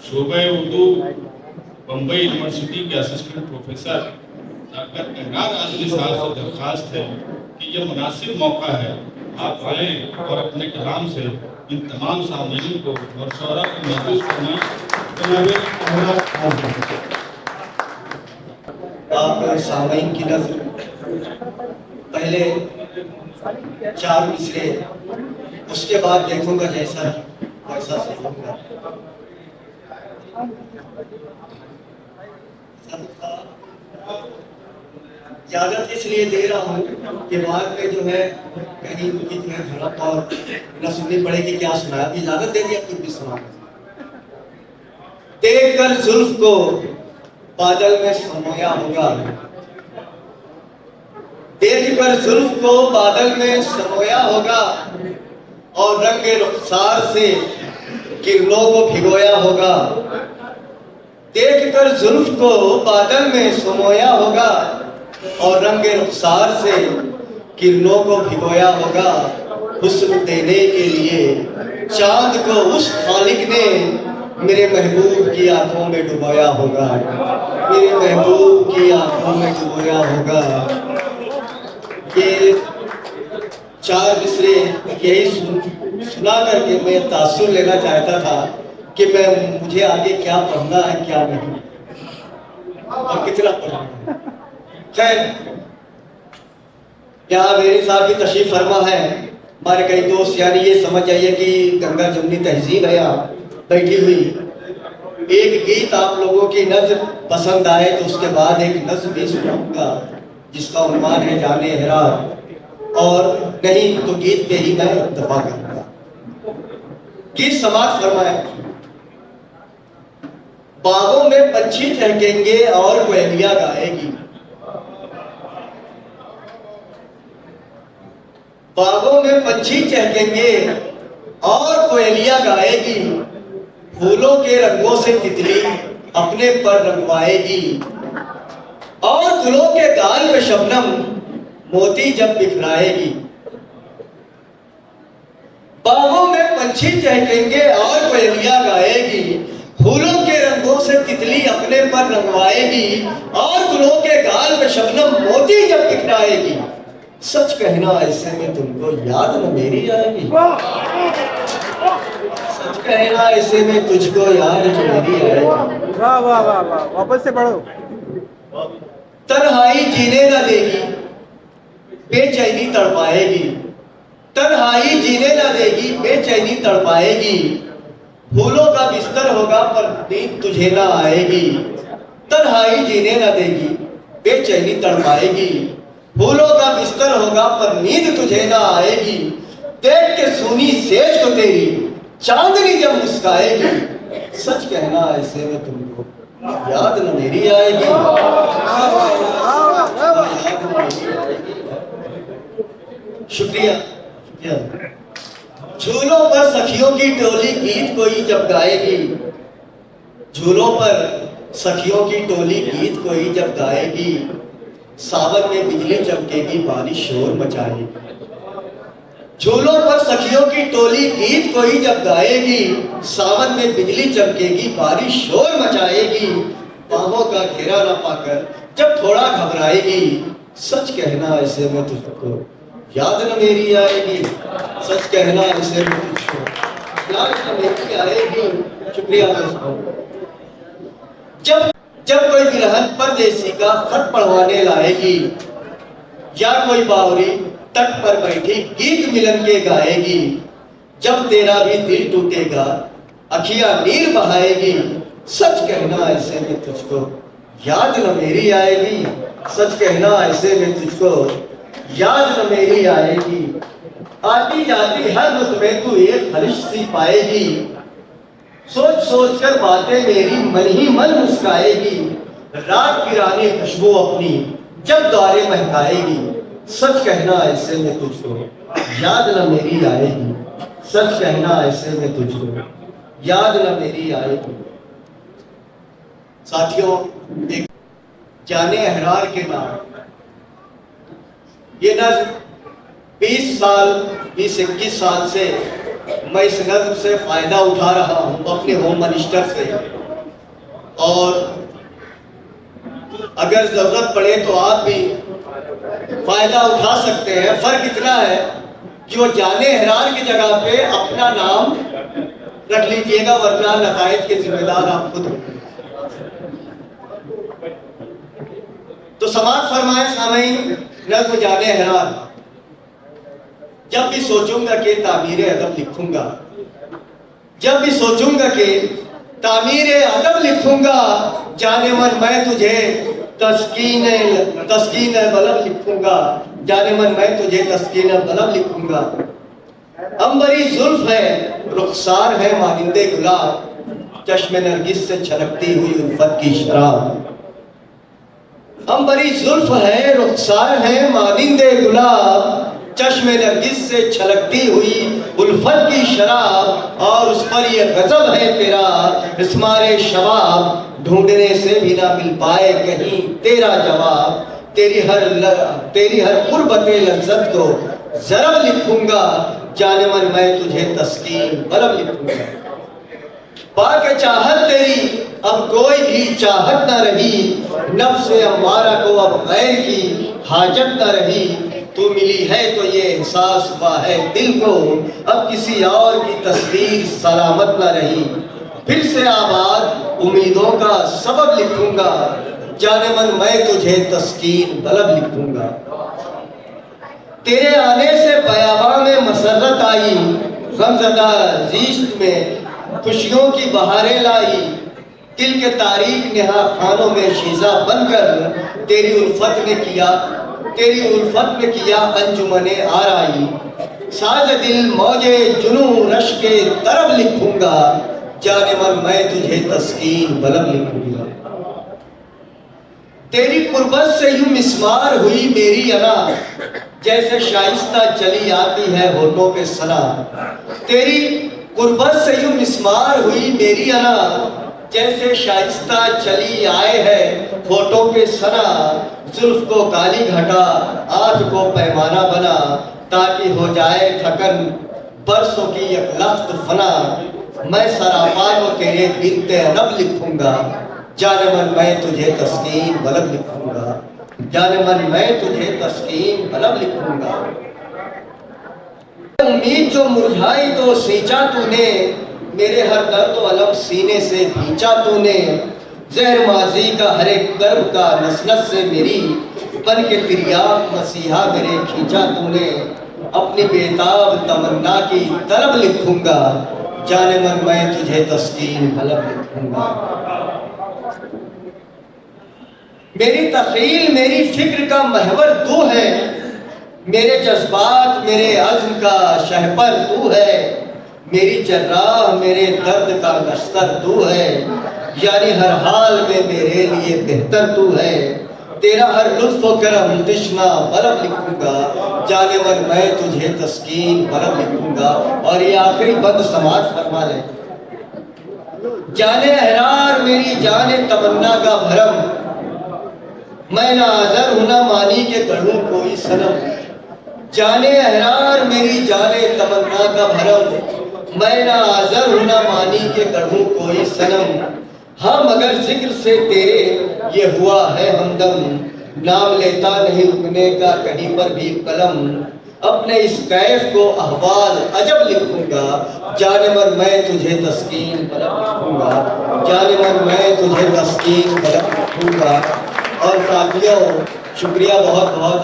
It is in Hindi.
शोबे उर्दू बम्बई यूनिवर्सिटी के assistant professor doctor Ehrar Azmi साहब से दरख्वास्त है कि यह मुनासिब मौका है, आप आए और अपने कलाम से इन तमाम सामीन को और शौरा को महसूस करना। आप सामीन की नजर पहले 4 मिसरे, उसके बाद देखूंगा जैसा वैसा सही होगा। इजाजत इसलिए दे रहा हूँ कि बाद में जो है कहीं उनकी जो है धड़प और न सुननी पड़ेगी क्या सुनाया। इजाजत दे दिया कुछ भी सुना। देख कर जुल्फ को बादल में समाया होगा, देख कर जुल्फ को बादल में समाया होगा, और रंगे रुखसार से किरणों को भिगोया होगा। देख कर जुल्फ को बादल में समाया होगा, और रंगे रुखसार से किरणों को भिगोया होगा। हुस्न देने के लिए चांद को उस खालिक ने मेरे महबूब की आंखों में डुबोया होगा, मेरे महबूब की आंखों में डुबोया होगा। ये 4 मिसरे यही सुना करके मैं तासुर लेना चाहता था कि मुझे आगे क्या पढ़ना है क्या नहीं और कितना पढ़ना है। खैर, यहाँ मेरे साहब की तशरीफ फरमा है। हमारे कई दोस्त, यानी ये समझ जाइए कि गंगा जमुनी तहजीब है यहाँ बैठी हुई। एक गीत आप लोगों की नज़र पसंद आए तो उसके बाद एक नज़्म भी सुनाऊंगा जिसका उन्वान है जाने एहरार, और नहीं तो गीत पे ही मैं इत्तफा करूंगा। गीत समाज फरमाए। बागों में पंछी चहकेंगे और कोयलियां गाएगी, बागों में पंछी चहकेंगे और कोयलियां गाएगी। फूलों के रंगों से तितली अपने पर रंगवाएगी, और गुलों के गाल में शबनम मोती जब बिखराएगी। बागों में पंछी चहकेंगे और कोयलियां गाएगी, फूलों के रंगों से तितली अपने पर रंगवाएगी, और गुलों के गाल में शबनम मोती जब बिखराएगी। सच कहना ऐसे में तुमको याद न मेरी आएगी, सच कहना ऐसे में तुझको याद न मेरी आएगी। वाह वाह वाह वाह, वापस से पढ़ो। तन्हाई जीने न देगी, बेचैनी तड़पाएगी, तन्हाई जीने न देगी, बेचैनी तड़पाएगी। फूलों का बिस्तर होगा पर नींद तुझे ना आएगी। तन्हाई जीने न देगी, बेचैनी तड़पाएगी। फूलों का बिस्तर होगा पर नींद तुझे ना आएगी। देख के सूनी सेज को तेरी चांदनी जब मुस्काएगी। सच कहना ऐसे में तुमको याद न मेरी आएगी, शुक्रिया शुक्रिया। झूलों पर सखियों की टोली गीत कोई जब गाएगी, झूलों पर सखियों की टोली गीत कोई जब गाएगी। सावन में बिजली चमकेगी, बारिश शोर मचाएगी। झूलों पर सखियों की टोली गीत कोई जब गाएगी, सावन में बिजली चमकेगी, बारिश शोर मचाएगी। बाहों का घेरा न पाकर जब थोड़ा घबराएगी। सच कहना ऐसे में तुझको याद न मेरी आएगी, सच कहना ऐसे में तुझको याद न मेरी आएगी। शुक्रिया दोस्तों। जब कोई बिरहन परदेसी का खत पढ़वाने लाएगी, या कोई बावरी तट पर बैठी गीत मिलन के गाएगी। जब तेरा भी दिल टूटेगा अखियां नीर बहाएगी। सच कहना ऐसे में तुझको याद न मेरी आएगी, सच कहना ऐसे में तुझको याद न मेरी आएगी। आती जाती हर रुत में तू एक खलिश सी पाएगी। सोच सोच कर बातें मेरी मन ही मन मुस्काएगी। रात की रानी खुशबू अपनी जब द्वारे महकाएगी। सच कहना ऐसे में तुझको याद न मेरी आएगी, सच कहना ऐसे में तुझको याद न मेरी आएगी। साथियों, एक जाने एहरार के नाम ये नज़्म 20-21 साल से मैं इस नज़्म से फ़ायदा उठा रहा हूँ अपने होम मिनिस्टर से, और अगर ज़रूरत पड़े तो आप भी फ़ायदा उठा सकते हैं। फ़र्क इतना है कि वो जाने हरार की जगह पे अपना नाम रख लीजिएगा, वरना नतायज के जिम्मेदार आप खुद होंगे। तो समाज फरमाए सामईन, नज़्म जाने हरार। जब भी सोचूंगा कि तामीर अदब लिखूंगा, जब भी सोचूंगा कि तामीर अदब लिखूंगा, जाने मन मैं तुझे तस्कीन बलब लिखूंगा, जाने मन मैं तुझे तस्कीन बलब लिखूंगा। अंबरी जुल्फ है, रुखसार है मानिंदे गुलाब, चश्मे नरगिस से छलकती हुई उल्फत की शराब। अंबरी जुल्फ है, रुखसार है मानिंदे गुलाब, चश्मे नरगिस से छलकती हुई उल्फत की शराब। और उस पर ये गजब है तेरा इस्मारे शबाब, ढूंढने से भी ना मिल पाए कहीं तेरा जवाब। तेरी हर कुर्बते लज्जत को ज़रब लिखूंगा, जाने मन मैं तुझे तस्कीन बलब लिखूंगा। पाके चाहत तेरी अब कोई भी चाहत न रही, नफ्स अम्मारा को अब गैर की हाजत न रही। तू मिली है तो ये एहसास हुआ है दिल को, अब किसी और की तस्वीर सलामत न रही। फिर से आबाद उम्मीदों का सबब लिखूंगा, जाने मन मैं तुझे तस्कीन बलब लिखूंगा। तेरे आने से बयाबा में मसरत आई, गमज़दा ज़ीस्त में खुशियों की बहारें लाई। दिल के तारीक नेहा खानों में शीज़ा बनकर तेरी उल्फत ने किया अंजुमने आराई। साज दिल मौजे जुनू रश के तरब लिखूंगा, जाने मन मैं तुझे तस्कीन बलब लिखूंगा। तेरी कुर्बत से यूं मिस्मार हुई मेरी अना, जैसे शाइस्ता चली आती है होठों पे सना। तेरी कुर्बत से यूं मिस्मार हुई मेरी अना, जैसे शाइस्ता चली आए है होठों पे सना। जुल्फ को काली घटा, आँख को पैमाना बना, ताकि हो जाए थकन बरसों की एक लख्त फना। मैं सरापा को तेरे बिन्ते अदब लिखूंगा, जाने मन मैं तुझे तस्कीन बलब लिखूंगा, जाने मन मैं तुझे तस्कीन बलब लिखूंगा। उम्मीद जो मुरझाई तो सींचा तूने, मेरे हर दर्द व अलम सीने से खींचा तूने। ज़हर माजी का हर एक कर्ब का नस नस से मेरी, बन के तिर्याक मसीहा मेरे खींचा तूने। अपनी बेताब तमन्ना की तलब लिखूंगा, जाने मन मैं तुझे तस्कीन बलब लिखूंगा। मेरी तख़ील मेरी फिक्र का महवर तू है, मेरे जज्बात मेरे अज़्म का शहपर तू है। मेरी जर्राह मेरे दर्द का नश्तर तू है, यानी हर हाल में मेरे लिए बेहतर तू है। तेरा हर लुत्फ़ व करम तिश्ना बलब लिखूंगा, जाने मन मैं तुझे तस्कीन बलब लिखूंगा। और ये आखिरी बंद समाज फरमा ले। जाने अहरार मेरी जाने तमन्ना का भरम, मैं ना आज़र हूँ ना मानी के गढ़ूं कोई सनम। जाने अहरार मेरी जाने तमन्ना का भरम, मैं ना आज़र हूँ ना मानी के गढ़ूं कोई सनम। हाँ मगर जिक्र से तेरे ये हुआ है हमदम, नाम लेता नहीं रुकने का कहीं पर भी कलम। अपने इस कैफ को अहवाल अजब लिखूंगा, जाने मन मैं तुझे तस्कीन बलब लिखूंगा, जाने मन मैं तुझे तस्कीन बलब लिखूंगा। और साथियों शुक्रिया बहुत बहुत।